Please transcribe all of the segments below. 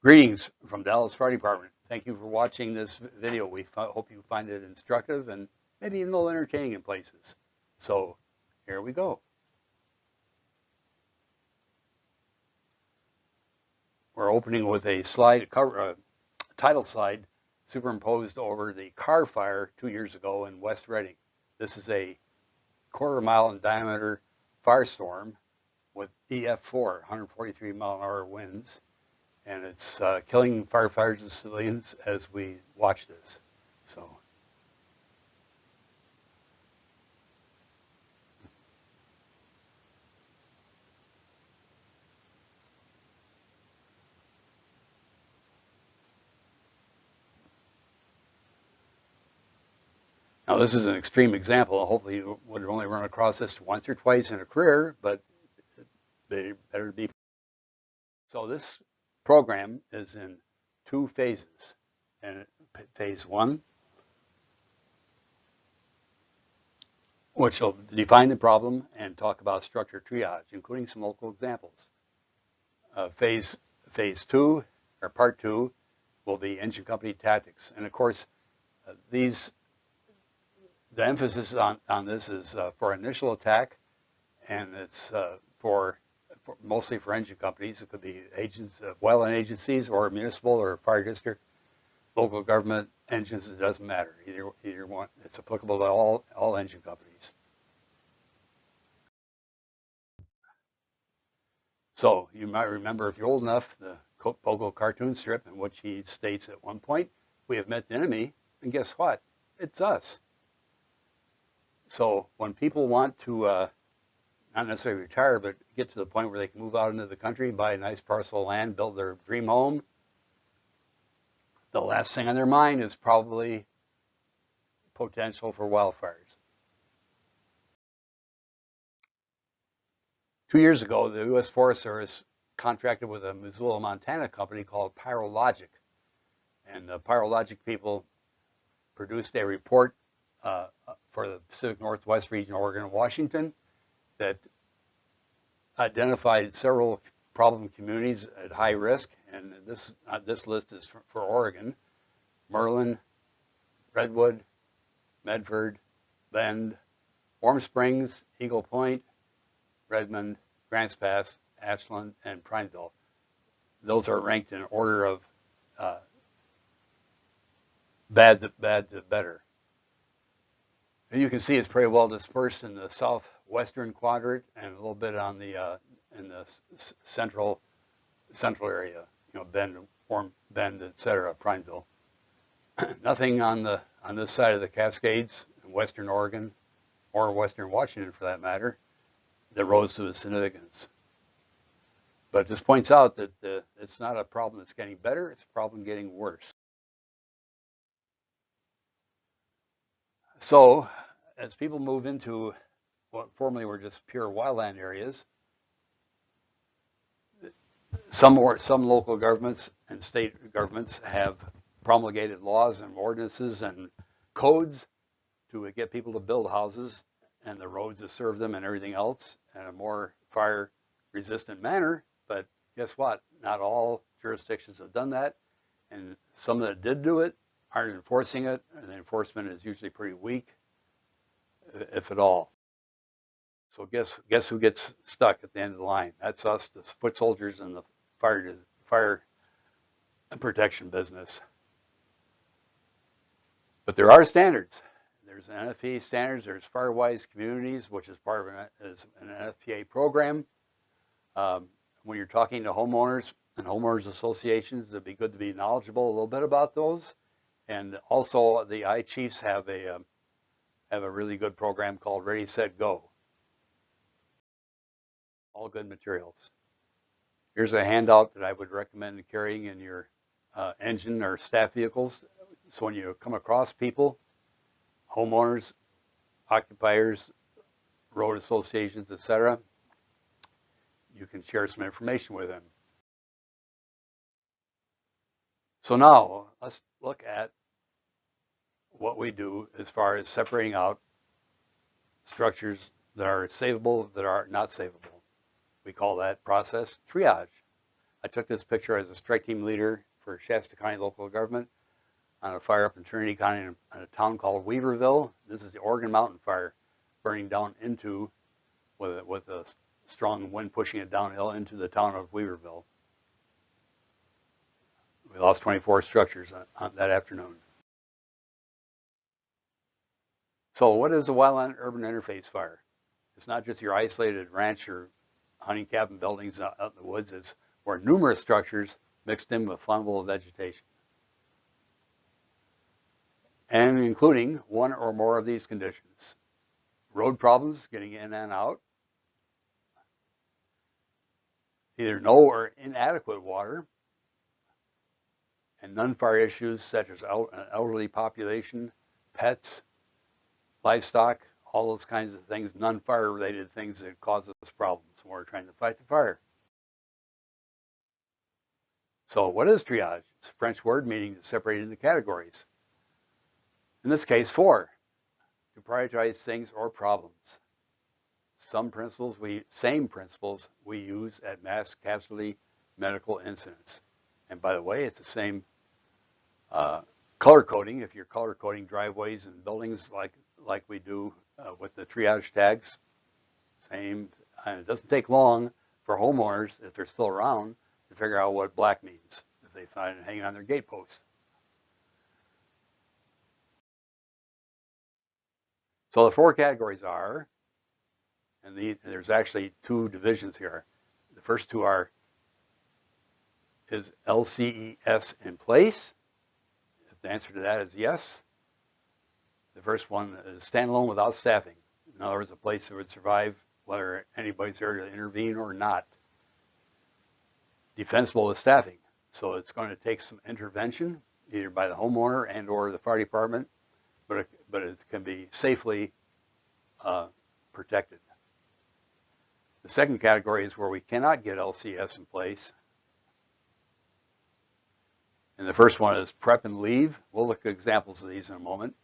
Greetings from Dallas Fire Department. Thank you for watching this video. We hope you find it instructive and maybe even a little entertaining in places. So here we go. We're opening with a slide, title slide superimposed over the car fire 2 years ago in West Reading. This is a quarter-mile in diameter firestorm with EF4, 143 mile an hour winds. And it's killing firefighters and civilians as we watch this. So, now this is an extreme example. Hopefully you would only run across this once or twice in a career, but they better be. So this program is in 2 phases. And phase 1, which will define the problem and talk about structure triage, including some local examples. Phase 2, or part 2, will be engine company tactics. And of course, the emphasis on this is for initial attack, and it's mostly for engine companies. It could be agents, wildland agencies, or municipal or fire district, local government engines. It doesn't matter. Either one. It's applicable to all engine companies. So you might remember, if you're old enough, the Pogo cartoon strip in which he states at one point, "We have met the enemy, and guess what? It's us." So when people want to not necessarily retire, but get to the point where they can move out into the country, buy a nice parcel of land, build their dream home, the last thing on their mind is probably potential for wildfires. 2 years ago, the U.S. Forest Service contracted with a Missoula, Montana company called PYROLOGIX. And the PYROLOGIX people produced a report for the Pacific Northwest region, Oregon and Washington, that identified several problem communities at high risk. And this list is for Oregon: Merlin, Redwood, Medford, Bend, Warm Springs, Eagle Point, Redmond, Grants Pass, Ashland, and Prineville. Those are ranked in order of bad to better. And you can see it's pretty well dispersed in the southwestern quadrant and a little bit on the in the central area. You know, Bend, Warm Bend, etc., Prineville. Nothing on this side of the Cascades in western Oregon or western Washington, for that matter, that rose to the significance. But this points out that it's not a problem that's getting better, it's a problem getting worse. So as people move into what formerly were just pure wildland areas, some local governments and state governments have promulgated laws and ordinances and codes to get people to build houses and the roads to serve them and everything else in a more fire-resistant manner. But guess what? Not all jurisdictions have done that, and some that did do it aren't enforcing it, and the enforcement is usually pretty weak, if at all. So guess who gets stuck at the end of the line? That's us, the foot soldiers in the fire protection business. But there are standards. There's an NFPA standards. There's Firewise Communities, which is part of an NFPA program. When you're talking to homeowners and homeowners associations, it'd be good to be knowledgeable a little bit about those. And also, the I-Chiefs have a really good program called Ready, Set, Go. All good materials. Here's a handout that I would recommend carrying in your engine or staff vehicles. So when you come across people, homeowners, occupiers, road associations, etc., you can share some information with them. So now let's look at what we do as far as separating out structures that are savable, that are not savable. We call that process triage. I took this picture as a strike team leader for Shasta County local government on a fire up in Trinity County in a town called Weaverville. This is the Oregon Mountain Fire, burning down into, with a strong wind pushing it downhill into the town of Weaverville. We lost 24 structures on that afternoon. So what is a wildland urban interface fire? It's not just your isolated ranch or hunting cabin buildings out in the woods. It's where numerous structures mixed in with flammable vegetation, and including one or more of these conditions: road problems getting in and out, either no or inadequate water, and non-fire issues such as an elderly population, pets, livestock, all those kinds of things, non-fire related things that cause us problems when we're trying to fight the fire. So what is triage? It's a French word meaning to separate into categories. In this case, 4, to prioritize things or problems. Same principles we use at mass casualty medical incidents. And by the way, it's the same color coding. If you're color coding driveways and buildings like we do with the triage tags, same. And it doesn't take long for homeowners, if they're still around, to figure out what black means if they find it hanging on their gate posts. So the 4 categories are, and there's actually 2 divisions here. The first 2 are, is L.C.E.S. in place? If the answer to that is yes. The first one is standalone without staffing. In other words, a place that would survive whether anybody's there to intervene or not. Defensible with staffing. So it's going to take some intervention, either by the homeowner and or the fire department, but it can be safely protected. The second category is where we cannot get L.C.E.S. in place. And the first one is prep and leave. We'll look at examples of these in a moment.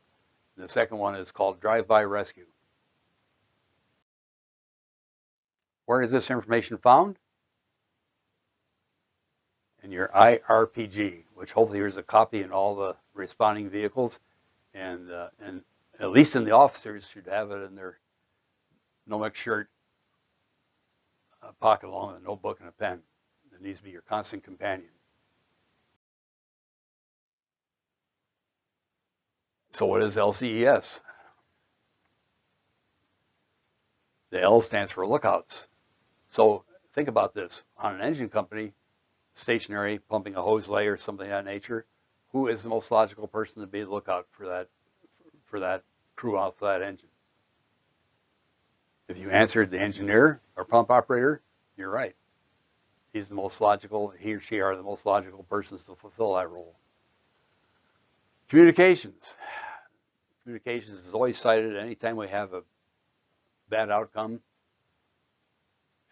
And the second one is called drive-by rescue. Where is this information found? In your IRPG, which hopefully there's a copy in all the responding vehicles, and at least in the officers should have it in their Nomex shirt pocket along with a notebook and a pen. It needs to be your constant companion. So what is L.C.E.S? The L stands for lookouts. So think about this. On an engine company, stationary, pumping a hose lay or something of that nature, who is the most logical person to be the lookout for that crew off that engine? If you answered the engineer or pump operator, you're right. He's the most logical, he or she are the most logical persons to fulfill that role. Communications. Communications is always cited anytime we have a bad outcome,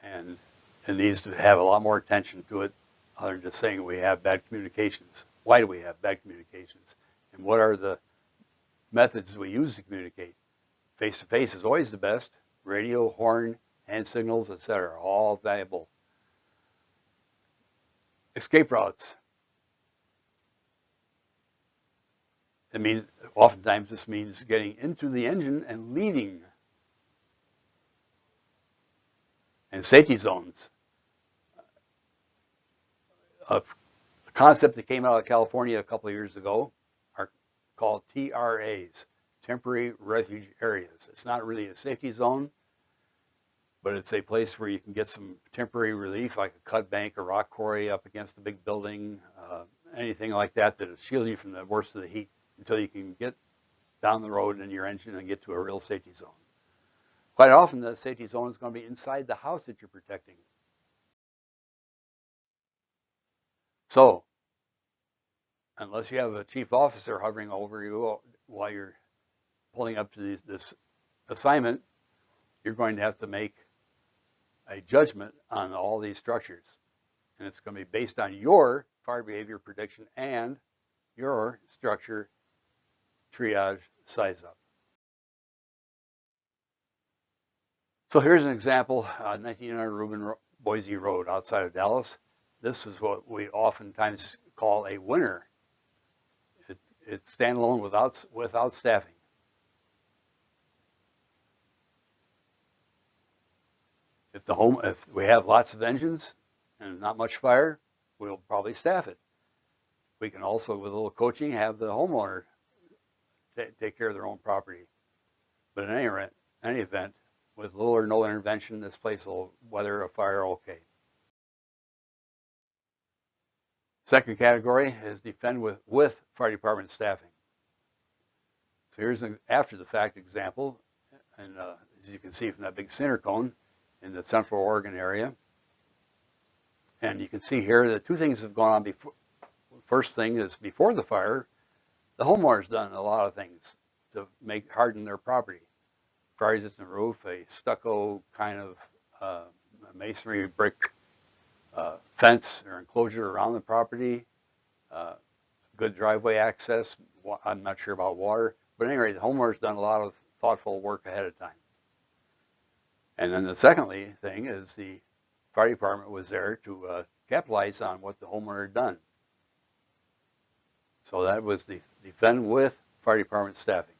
and it needs to have a lot more attention to it other than just saying we have bad communications. Why do we have bad communications? And what are the methods we use to communicate? Face-to-face is always the best. Radio, horn, hand signals, etc., all valuable. Escape routes. It means, oftentimes this means getting into the engine and leaving. And safety zones. A concept that came out of California a couple of years ago are called TRAs, temporary refuge areas. It's not really a safety zone, but it's a place where you can get some temporary relief, like a cut bank, a rock quarry up against a big building, anything like that that will shield you from the worst of the heat until you can get down the road in your engine and get to a real safety zone. Quite often, the safety zone is going to be inside the house that you're protecting. So, unless you have a chief officer hovering over you while you're pulling up to this assignment, you're going to have to make a judgment on all these structures. And it's going to be based on your fire behavior prediction and your structure triage size up. So here's an example, 1900 Reuben Boise Road outside of Dallas. this is what we oftentimes call a winner. It's standalone without staffing. If we have lots of engines and not much fire, we'll probably staff it. We can also, with a little coaching, have the homeowner take care of their own property. But in any event, with little or no intervention, this place will weather a fire okay. Second category is defend with fire department staffing. So here's an after the fact example, and as you can see from that big center cone in the Central Oregon area. And you can see here that two things have gone on before. First thing is, before the fire, the homeowner's done a lot of things to harden their property. Fire resistant roof, a stucco kind of masonry brick fence or enclosure around the property, good driveway access. I'm not sure about water, but anyway, the homeowner's done a lot of thoughtful work ahead of time. And then the secondly thing is the fire department was there to capitalize on what the homeowner had done. So that was the defend with fire department staffing.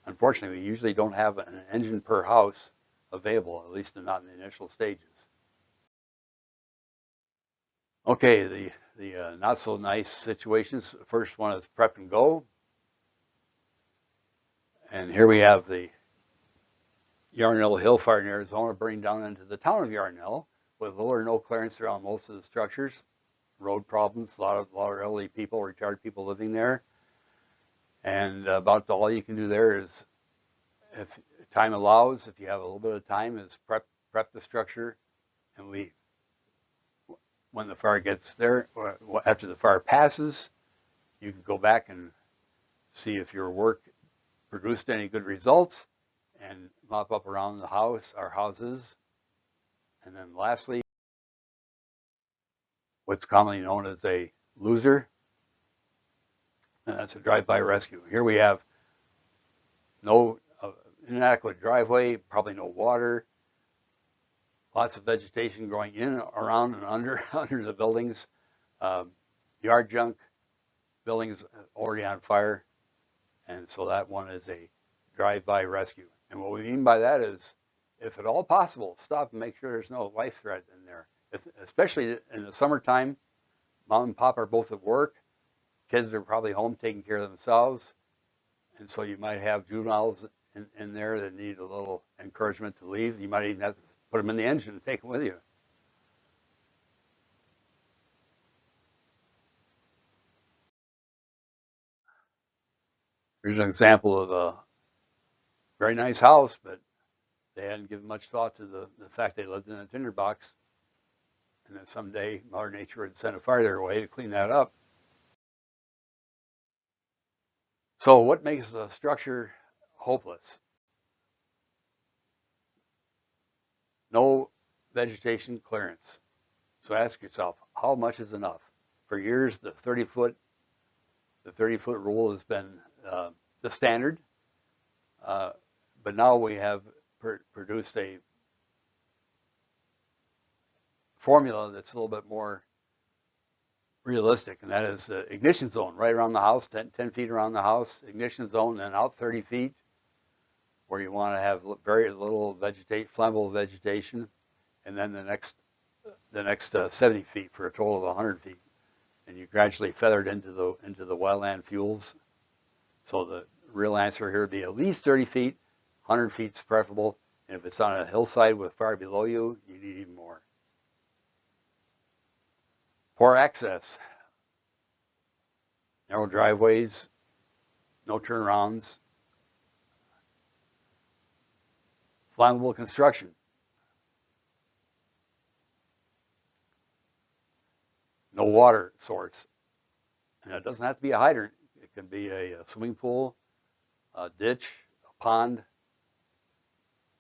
Unfortunately, we usually don't have an engine per house available, at least not in the initial stages. Okay, the not so nice situations. The first one is prep and go. And here we have the Yarnell Hill fire in Arizona burning down into the town of Yarnell with little or no clearance around most of the structures. Road problems, a lot of elderly people, retired people living there. And about all you can do there is, if time allows, if you have a little bit of time, is prep the structure and leave. When the fire gets there, or after the fire passes, you can go back and see if your work produced any good results and mop up around the house or houses. And then lastly, what's commonly known as a loser, and that's a drive-by rescue. Here we have no inadequate driveway, probably no water, lots of vegetation growing in, around, and under the buildings, yard junk, buildings already on fire, and so that one is a drive-by rescue. And what we mean by that is, if at all possible, stop and make sure there's no life threat in there. Especially in the summertime, mom and pop are both at work, kids are probably home taking care of themselves, and so you might have juveniles in there that need a little encouragement to leave. You might even have to put them in the engine and take them with you. Here's an example of a very nice house, but they hadn't given much thought to the fact they lived in a tinderbox, and that someday Mother Nature would send a fire their way to clean that up. So what makes a structure hopeless? No vegetation clearance. So ask yourself, how much is enough? For years, the 30-foot rule has been the standard, but now we have produced a formula that's a little bit more realistic, and that is the ignition zone right around the house, 10 feet around the house, ignition zone, and out 30 feet, where you want to have very little flammable vegetation, and then the next 70 feet for a total of 100 feet. And you gradually feather it into the wildland fuels. So the real answer here would be at least 30 feet, 100 feet is preferable, and if it's on a hillside with fire below you, you need even more. Poor access, narrow driveways, no turnarounds, flammable construction, no water source, and it doesn't have to be a hydrant. It can be a swimming pool, a ditch, a pond.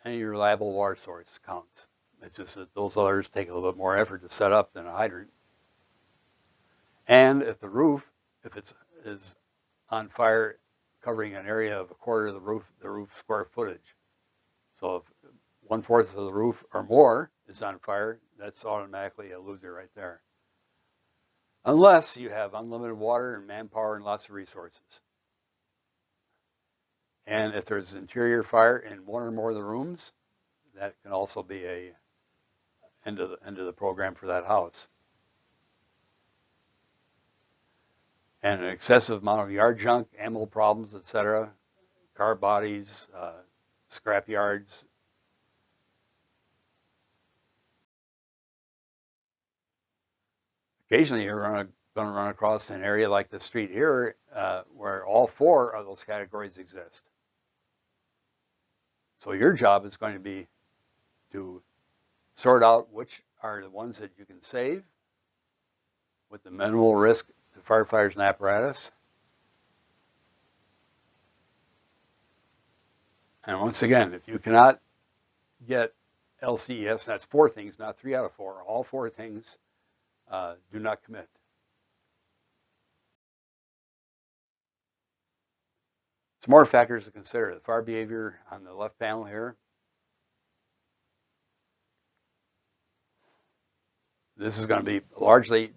Any reliable water source counts. It's just that those others take a little bit more effort to set up than a hydrant. And if the roof, if it is on fire, covering an area of a quarter of the roof square footage. So if 1/4 of the roof or more is on fire, that's automatically a loser right there. Unless you have unlimited water and manpower and lots of resources. And if there's interior fire in one or more of the rooms, that can also be a end of the program for that house. And an excessive amount of yard junk, ammo problems, etc., car bodies, scrap yards. Occasionally you're going to run across an area like the street here where all four of those categories exist. So your job is going to be to sort out which are the ones that you can save with the minimal risk to firefighters and apparatus. And once again, if you cannot get L.C.E.S, that's 4 things, not 3 out of 4, all 4 things, do not commit. Some more factors to consider. The fire behavior on the left panel here. This is going to be largely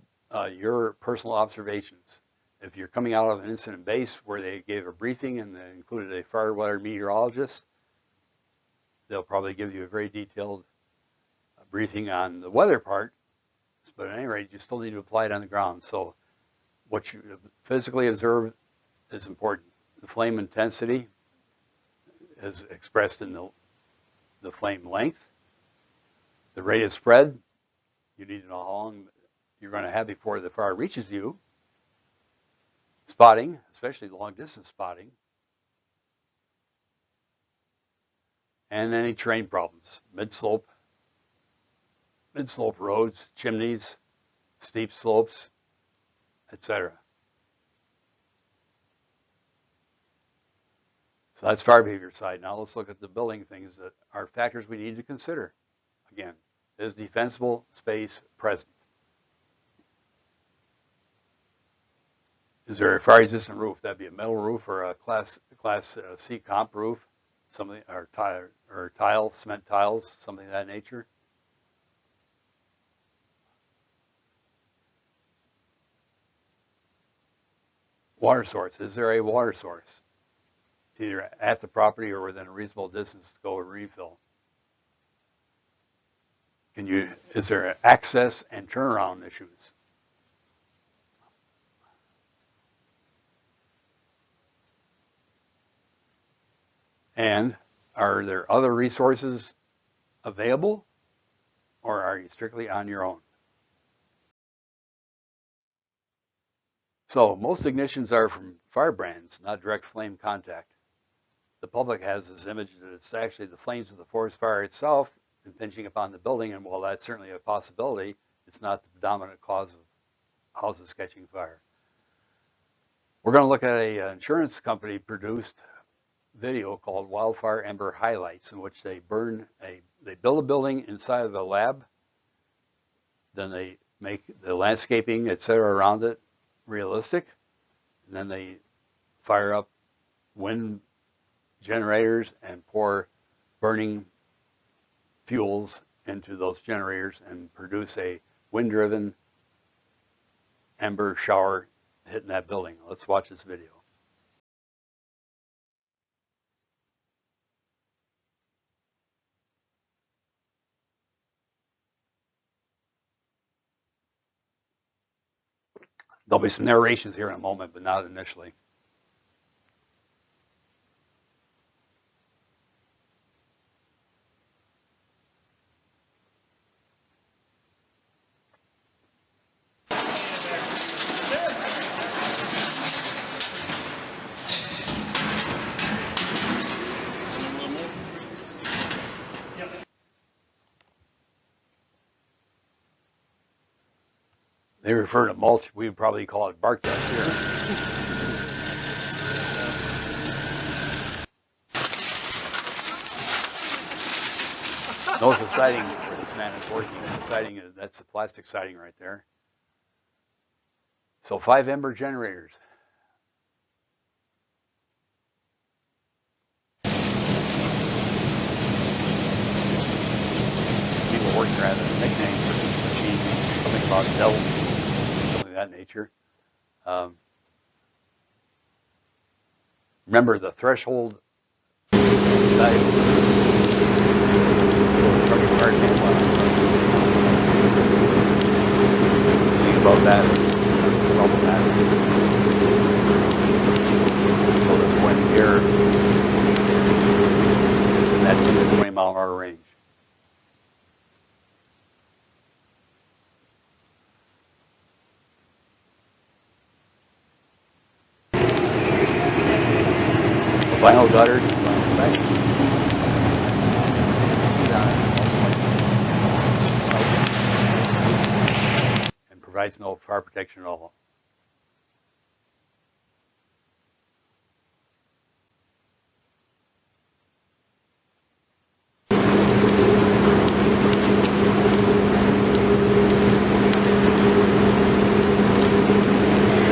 your personal observations. If you're coming out of an incident base where they gave a briefing and they included a fire weather meteorologist, they'll probably give you a very detailed briefing on the weather part. But at any rate, you still need to apply it on the ground. So what you physically observe is important. The flame intensity is expressed in the flame length. The rate of spread, you need to know how long you're going to have before the fire reaches you. Spotting, especially long distance spotting. And any terrain problems, mid-slope roads, chimneys, steep slopes, etc. So that's fire behavior side. Now let's look at the building things that are factors we need to consider. Again, is defensible space present? Is there a fire resistant roof? That'd be a metal roof or a class C comp roof, something, or tile, cement tiles, something of that nature. Water source. Is there a water source? Either at the property or within a reasonable distance to go and refill. Is there access and turnaround issues? And are there other resources available, or are you strictly on your own? So most ignitions are from firebrands, not direct flame contact. The public has this image that it's actually the flames of the forest fire itself impinging upon the building, and while that's certainly a possibility, it's not the predominant cause of houses catching fire. We're going to look at an insurance company produced video called Wildfire Ember Highlights, in which they build a building inside of a lab, then they make the landscaping, etc., around it realistic, and then they fire up wind generators and pour burning fuels into those generators and produce a wind-driven ember shower hitting that building. Let's watch this video. There'll be some narrations here in a moment, but not initially. They refer to mulch, we would probably call it bark dust here. Notice the siding where this man is working. The siding, that's the plastic siding right there. So 5 ember generators. People Porter had a nickname for this machine, something about Dell, something of that nature. Remember the threshold value. Anything above that is problematic. So this wind here is in that 10 to 20 mile an hour range. Vinyl gutter, and provides no fire protection at all.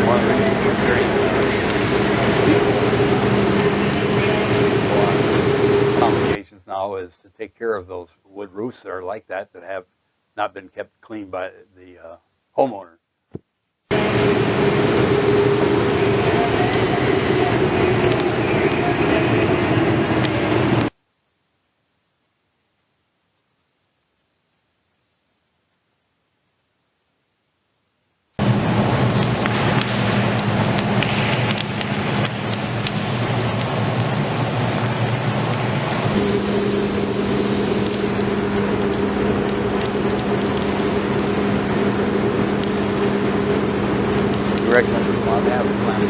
One of the things that's very complications now is to take care of those wood roofs that are like that have not been kept clean by the homeowner. Recommend a lot of have flammable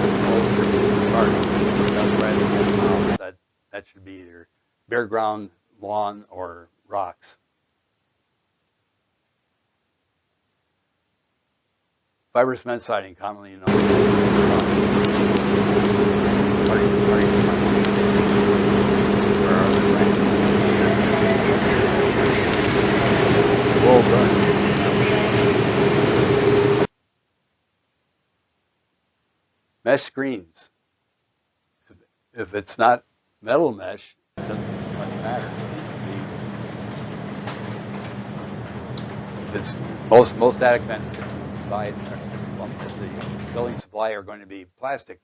that should be either bare ground, lawn, or rocks. Fiber cement siding, commonly known as will burn. Mesh screens. If it's not metal mesh, it doesn't much matter. If it's most attic vents that you buy at the building supply are going to be plastic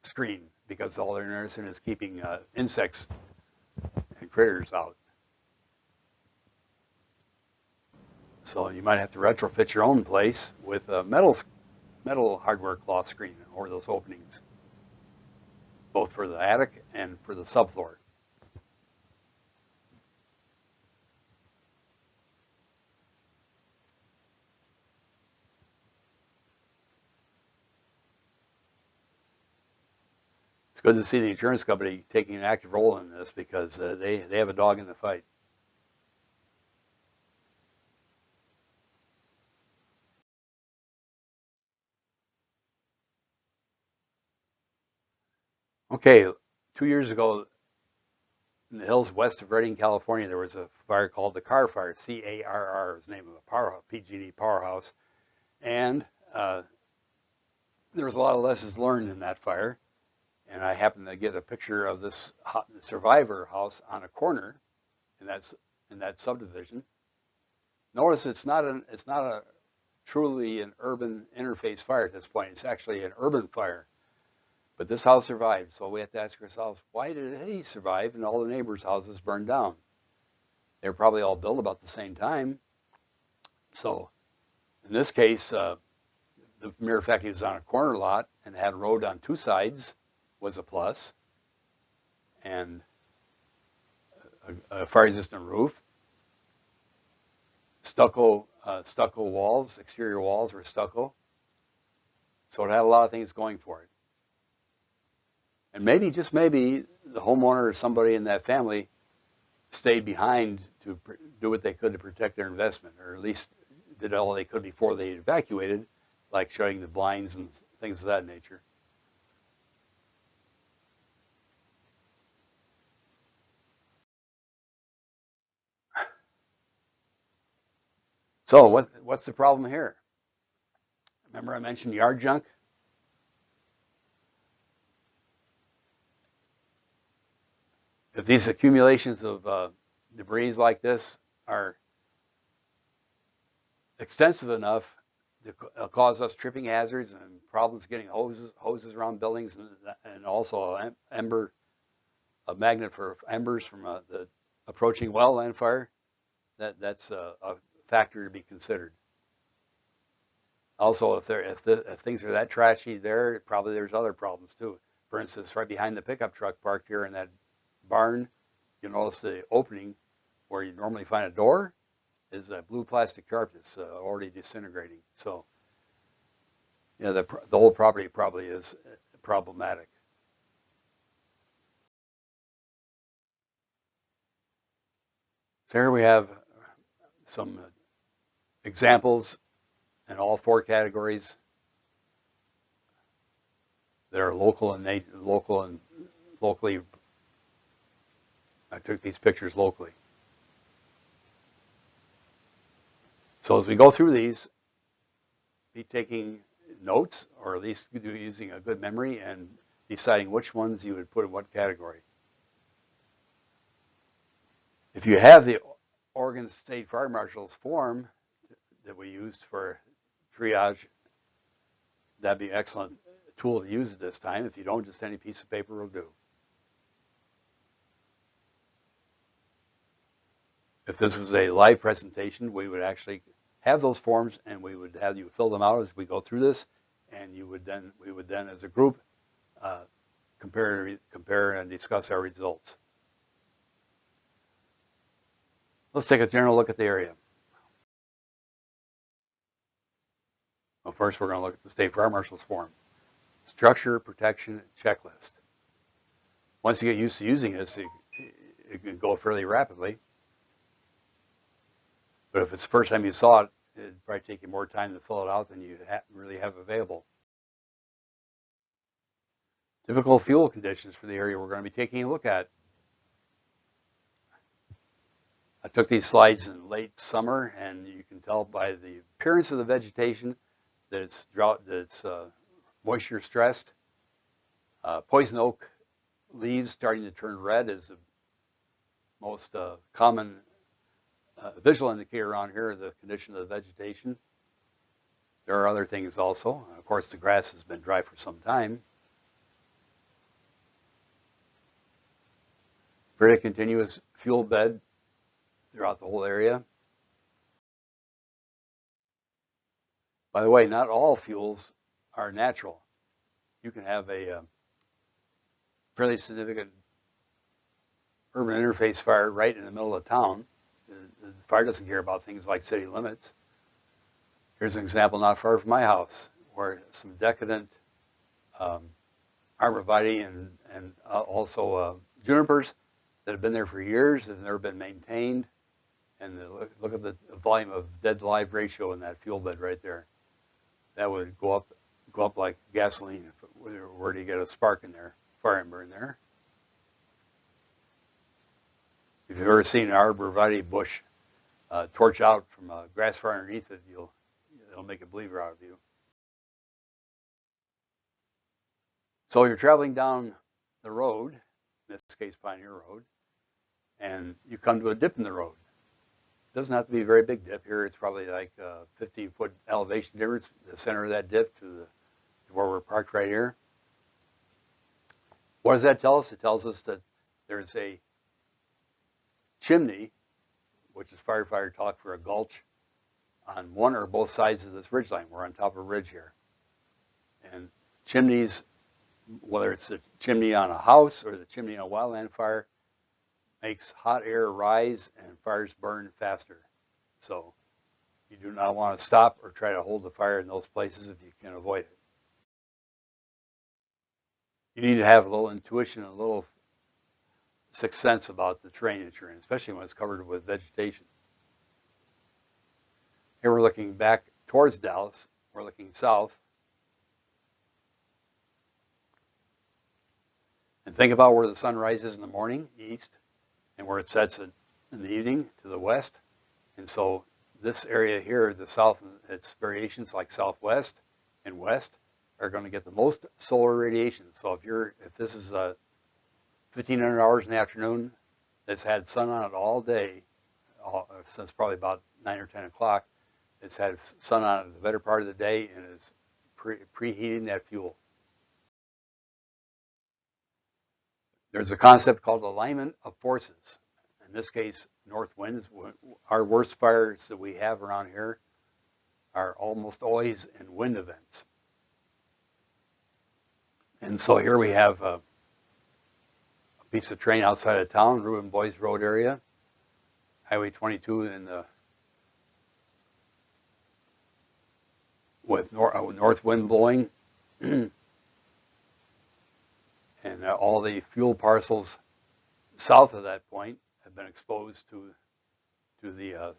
screen because all they're interested in is keeping insects and critters out. So you might have to retrofit your own place with a metal hardware cloth screen over those openings, both for the attic and for the subfloor. It's good to see the insurance company taking an active role in this because they have a dog in the fight. Okay, 2 years ago in the hills west of Redding, California, there was a fire called the Carr Fire, C-A-R-R is the name of a powerhouse, PG&E powerhouse. And there was a lot of lessons learned in that fire. And I happened to get a picture of this survivor house on a corner in that subdivision. Notice it's not a truly an urban interface fire at this point. It's actually an urban fire. But this house survived, so we have to ask ourselves, why did he survive and all the neighbors' houses burned down? They were probably all built about the same time. So in this case, the mere fact he was on a corner lot and had a road on two sides was a plus. And a fire-resistant roof. Stucco walls, exterior walls were stucco. So it had a lot of things going for it. And maybe, just maybe, the homeowner or somebody in that family stayed behind to do what they could to protect their investment, or at least did all they could before they evacuated, like shutting the blinds and things of that nature. So what's the problem here? Remember I mentioned yard junk? If these accumulations of debris like this are extensive enough to cause us tripping hazards and problems getting hoses around buildings, and also a magnet for embers from the approaching wildland fire. That's a factor to be considered. Also, if things are that trashy there, probably there's other problems too. For instance, right behind the pickup truck parked here in that barn, you notice the opening where you normally find a door is a blue plastic carpet that's already disintegrating. So, yeah, the whole property probably is problematic. So here we have some examples in all four categories that are local and locally. I took these pictures locally. So as we go through these, be taking notes, or at least using a good memory and deciding which ones you would put in what category. If you have the Oregon State Fire Marshal's form that we used for triage, that'd be an excellent tool to use at this time. If you don't, just any piece of paper will do. If this was a live presentation, we would actually have those forms and we would have you fill them out as we go through this, and we would then as a group compare and discuss our results. Let's take a general look at the area. Well, first we're going to look at the State Fire Marshal's form. Structure Protection Checklist. Once you get used to using this, it can go fairly rapidly. But if it's the first time you saw it, it'd probably take you more time to fill it out than you really have available. Typical fuel conditions for the area we're going to be taking a look at. I took these slides in late summer, and you can tell by the appearance of the vegetation that it's moisture stressed. Poison oak leaves starting to turn red is the most common visual indicator around here of the condition of the vegetation. There are other things also. Of course, the grass has been dry for some time. Very continuous fuel bed throughout the whole area. By the way, not all fuels are natural. You can have a fairly significant urban interface fire right in the middle of town. The fire doesn't care about things like city limits. Here's an example not far from my house where some decadent arborvitae and also junipers that have been there for years and never been maintained. And look at the volume of dead to live ratio in that fuel bed right there. That would go up like gasoline if it were to get a spark in there, fire ember in there. If you've ever seen an arborvitae bush torch out from a grass fire underneath it, it'll make a believer out of you. So you're traveling down the road, in this case Pioneer Road, and you come to a dip in the road. It doesn't have to be a very big dip. Here it's probably like a 50-foot elevation difference, the center of that dip to where we're parked right here. What does that tell us? It tells us that there's a chimney, which is firefighter talk for a gulch, on one or both sides of this ridge line. We're on top of a ridge here. And chimneys, whether it's a chimney on a house or the chimney on a wildland fire, makes hot air rise and fires burn faster. So you do not want to stop or try to hold the fire in those places if you can avoid it. You need to have a little intuition and a little sixth sense about the terrain that you're in, especially when it's covered with vegetation. Here we're looking back towards Dallas. We're looking south. And think about where the sun rises in the morning, east, and where it sets in the evening to the west. And so this area here, the south, its variations like southwest and west are going to get the most solar radiation. So if this is 1,500 hours in the afternoon that's had sun on it all day, since probably about 9 or 10 o'clock, It's had sun on it the better part of the day and is preheating that fuel. There's a concept called alignment of forces. In this case, north winds. Our worst fires that we have around here are almost always in wind events. And so here we have a piece of terrain outside of town, Reuben Boys Road area, Highway 22 in the with north wind blowing, and all the fuel parcels south of that point have been exposed to the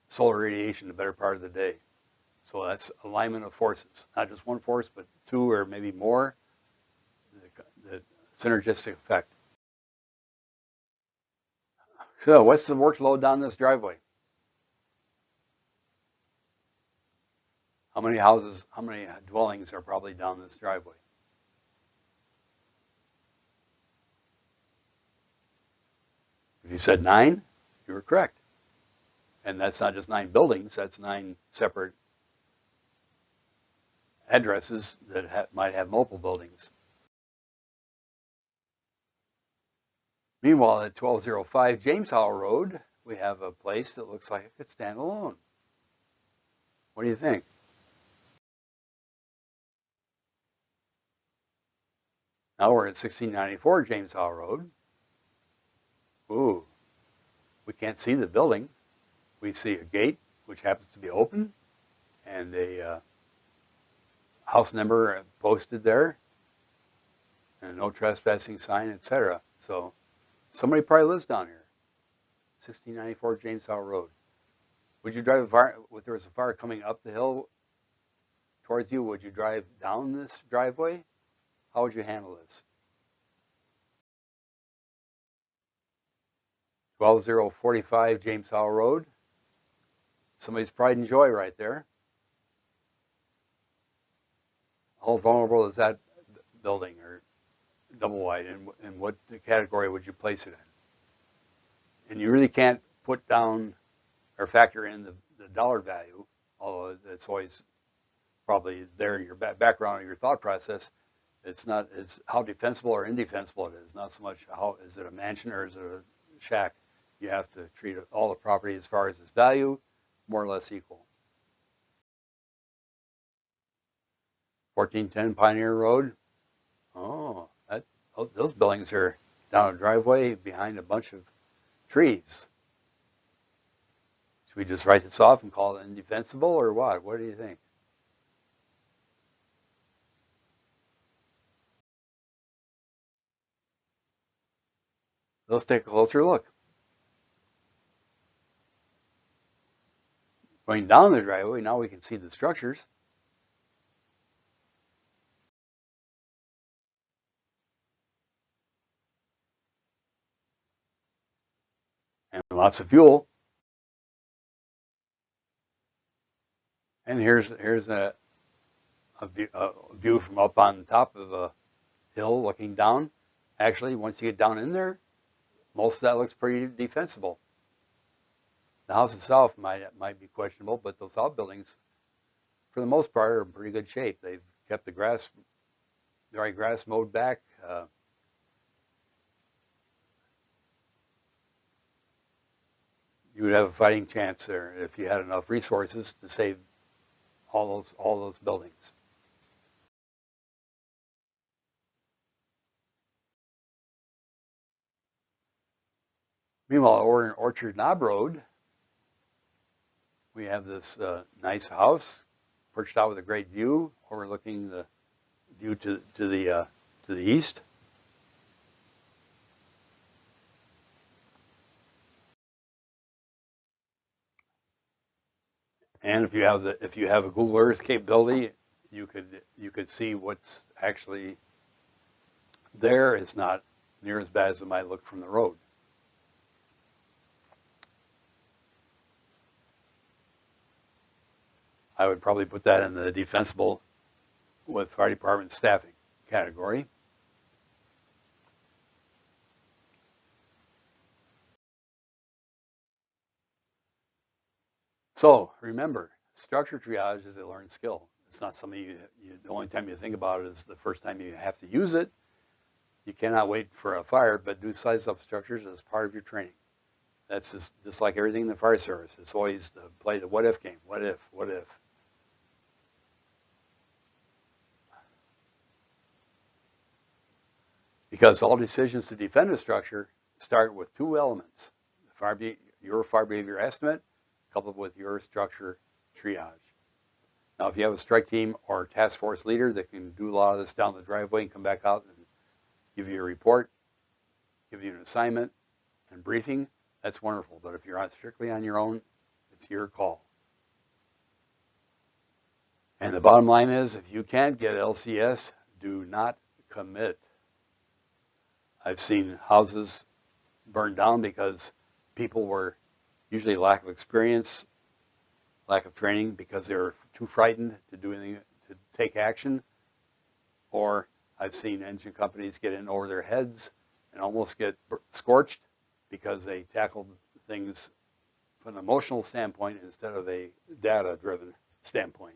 solar radiation the better part of the day. So that's alignment of forces, not just one force, but two or maybe more, the synergistic effect. So what's the workload down this driveway? How many houses, how many dwellings are probably down this driveway? If you said 9, you were correct. And that's not just 9 buildings, that's 9 separate addresses that might have multiple buildings. Meanwhile, at 1205 James Howe Road, we have a place that looks like it could stand alone. What do you think? Now we're at 1694 James Howe Road. Ooh, we can't see the building. We see a gate, which happens to be open, and a house number posted there, and a no trespassing sign, etc. So somebody probably lives down here. 1694 James Howe Road. Would you drive a fire, if there was a fire coming up the hill towards you, would you drive down this driveway? How would you handle this? 12045 James Howe Road. Somebody's pride and joy right there. How vulnerable is that building or double wide, and what category would you place it in? And you really can't put down or factor in the dollar value, although it's always probably there in your background or your thought process. It's how defensible or indefensible it is, not so much how is it a mansion or is it a shack. You have to treat all the property as far as its value, more or less equal. 1410 Pioneer Road. Oh, those buildings are down a driveway behind a bunch of trees. Should we just write this off and call it indefensible or what? What do you think? Let's take a closer look. Going down the driveway, now we can see the structures. And lots of fuel. And here's a view from up on top of a hill looking down. Actually, once you get down in there, most of that looks pretty defensible. The house itself might be questionable, but those outbuildings, for the most part, are in pretty good shape. They've kept the dry grass mowed back. You would have a fighting chance there if you had enough resources to save all those buildings. Meanwhile, over in Orchard Knob Road, we have this nice house perched out with a great view overlooking the view to the east. And if you have a Google Earth capability, you could see what's actually there. It's not near as bad as it might look from the road. I would probably put that in the defensible with fire department staffing category. So remember, structure triage is a learned skill. It's not something the only time you think about it is the first time you have to use it. You cannot wait for a fire, but do size up structures as part of your training. That's just like everything in the fire service. It's always to play the what if game. What if, what if? Because all decisions to defend a structure start with two elements: your fire behavior estimate coupled with your structure triage. Now, if you have a strike team or task force leader that can do a lot of this down the driveway and come back out and give you a report, give you an assignment and briefing, that's wonderful. But if you're strictly on your own, it's your call. And the bottom line is, if you can't get L.C.E.S, do not commit. I've seen houses burned down because people were usually lack of experience, lack of training, because they were too frightened to do anything, to take action. Or I've seen engine companies get in over their heads and almost get scorched because they tackled things from an emotional standpoint instead of a data-driven standpoint.